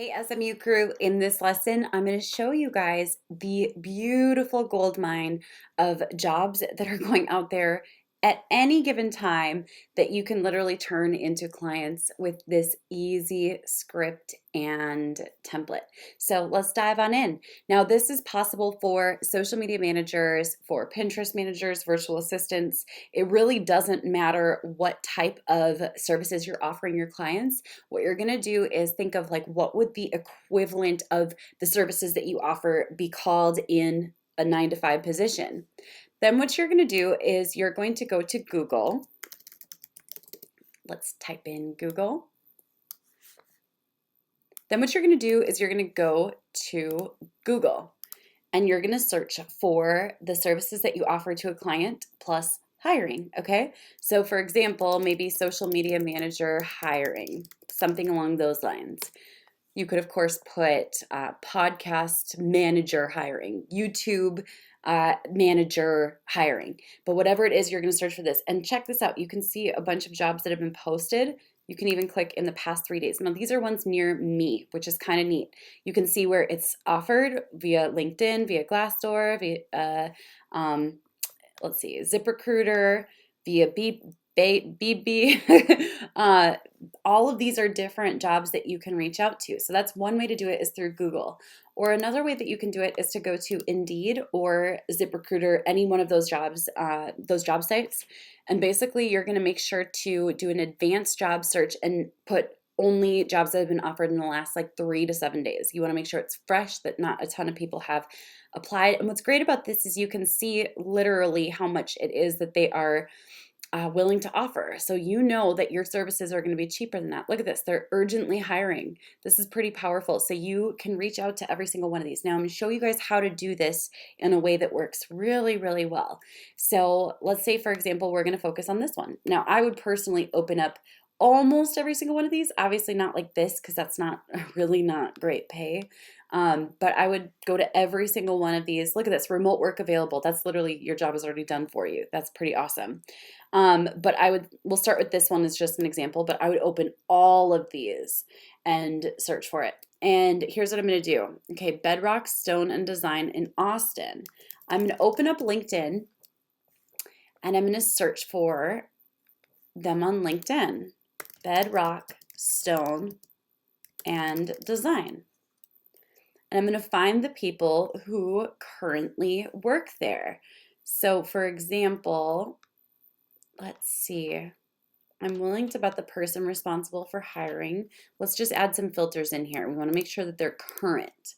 Hey SMU crew, in this lesson, I'm going to show you guys the beautiful gold mine of jobs that are going out there at any given time that you can literally turn into clients with this easy script and template. So let's dive on in. Now, this is possible for social media managers, for Pinterest managers, virtual assistants. It really doesn't matter what type of services you're offering your clients. What you're going to do is think of like what would the equivalent of the services that you offer be called in a 9 to 5 position. Then what you're going to do is you're going to go to Google. Let's type in Google. Then what you're going to do is you're going to go to Google and you're going to search for the services that you offer to a client plus hiring, okay? So for example, maybe social media manager hiring, something along those lines. You could, of course, put podcast manager hiring, YouTube manager hiring. But whatever it is, you're going to search for this. And check this out. You can see a bunch of jobs that have been posted. You can even click in the past 3 days. Now, these are ones near me, which is kind of neat. You can see where it's offered via LinkedIn, via Glassdoor, via, let's see, ZipRecruiter, via BB. All of these are different jobs that you can reach out to. So that's one way to do it is through Google. Or another way that you can do it is to go to Indeed or ZipRecruiter, any one of those job sites. And basically you're going to make sure to do an advanced job search and put only jobs that have been offered in the last like 3 to 7 days. You want to make sure it's fresh, that not a ton of people have applied. And what's great about this is you can see literally how much it is that they are willing to offer. So you know that your services are going to be cheaper than that. Look at this. They're urgently hiring. This is pretty powerful. So you can reach out to every single one of these. Now I'm going to show you guys how to do this in a way that works really, really well. So let's say, for example, we're going to focus on this one. Now I would personally open up almost every single one of these. Obviously not like this because that's not really not great pay. But I would go to every single one of these. Look at this, remote work available. That's literally your job is already done for you. That's pretty awesome. But we'll start with this one as just an example, but I would open all of these and search for it. And here's what I'm going to do. Okay, Bedrock Stone and Design in Austin. I'm going to open up LinkedIn and I'm going to search for them on LinkedIn. Bedrock Stone and Design. And I'm going to find the people who currently work there. So for example, let's see, I'm willing to bet the person responsible for hiring. Let's just add some filters in here. We want to make sure that they're current.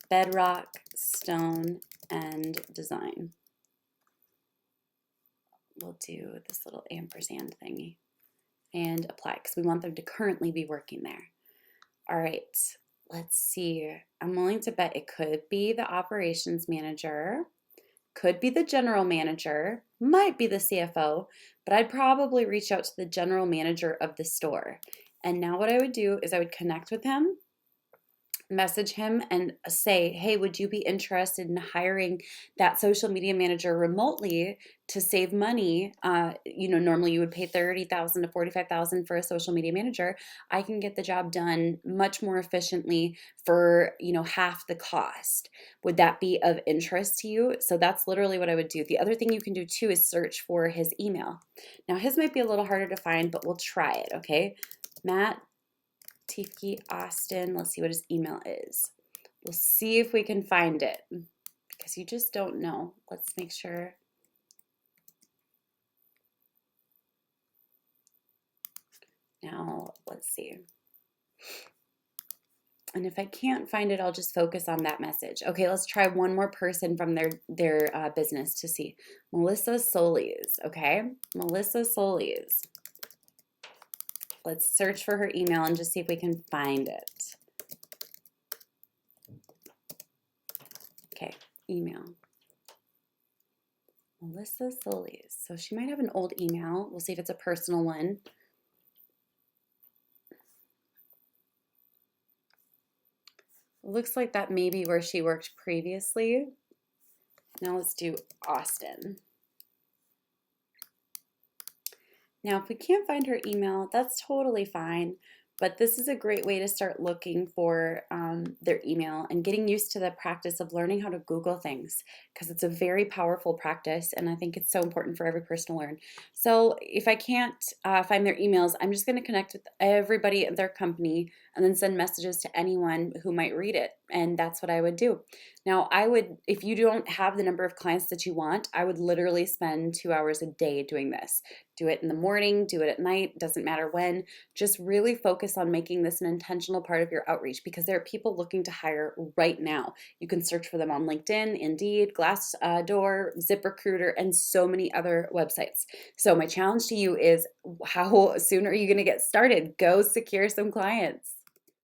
Bedrock, Stone, and Design. We'll do this little ampersand thingy and apply because we want them to currently be working there. All right, let's see. I'm willing to bet it could be the operations manager, could be the general manager, might be the CFO, but I'd probably reach out to the general manager of the store. And now what I would do is I would connect with him, message him and say, hey, would you be interested in hiring that social media manager remotely to save money? Normally you would pay $30,000 to $45,000 for a social media manager. I can get the job done much more efficiently for, half the cost. Would that be of interest to you? So that's literally what I would do. The other thing you can do too is search for his email. Now his might be a little harder to find, but we'll try it, okay? Matt Tiefke Austin. Let's see what his email is. We'll see if we can find it because you just don't know. Let's make sure. Now, let's see. And if I can't find it, I'll just focus on that message. Okay, let's try one more person from their business to see. Melissa Solis, okay? Melissa Solis. Let's search for her email and just see if we can find it. Okay, email. Melissa Solis. So she might have an old email. We'll see if it's a personal one. Looks like that may be where she worked previously. Now let's do Austin. Now, if we can't find her email, that's totally fine. But this is a great way to start looking for their email and getting used to the practice of learning how to Google things because it's a very powerful practice, and I think it's so important for every person to learn. So if I can't find their emails, I'm just going to connect with everybody at their company and then send messages to anyone who might read it. And that's what I would do. Now, I would, if you don't have the number of clients that you want, I would literally spend 2 hours a day doing this. Do it in the morning, do it at night, doesn't matter when. Just really focus on making this an intentional part of your outreach because there are people looking to hire right now. You can search for them on LinkedIn, Indeed, Glassdoor, ZipRecruiter, and so many other websites. So my challenge to you is how soon are you going to get started? Go secure some clients.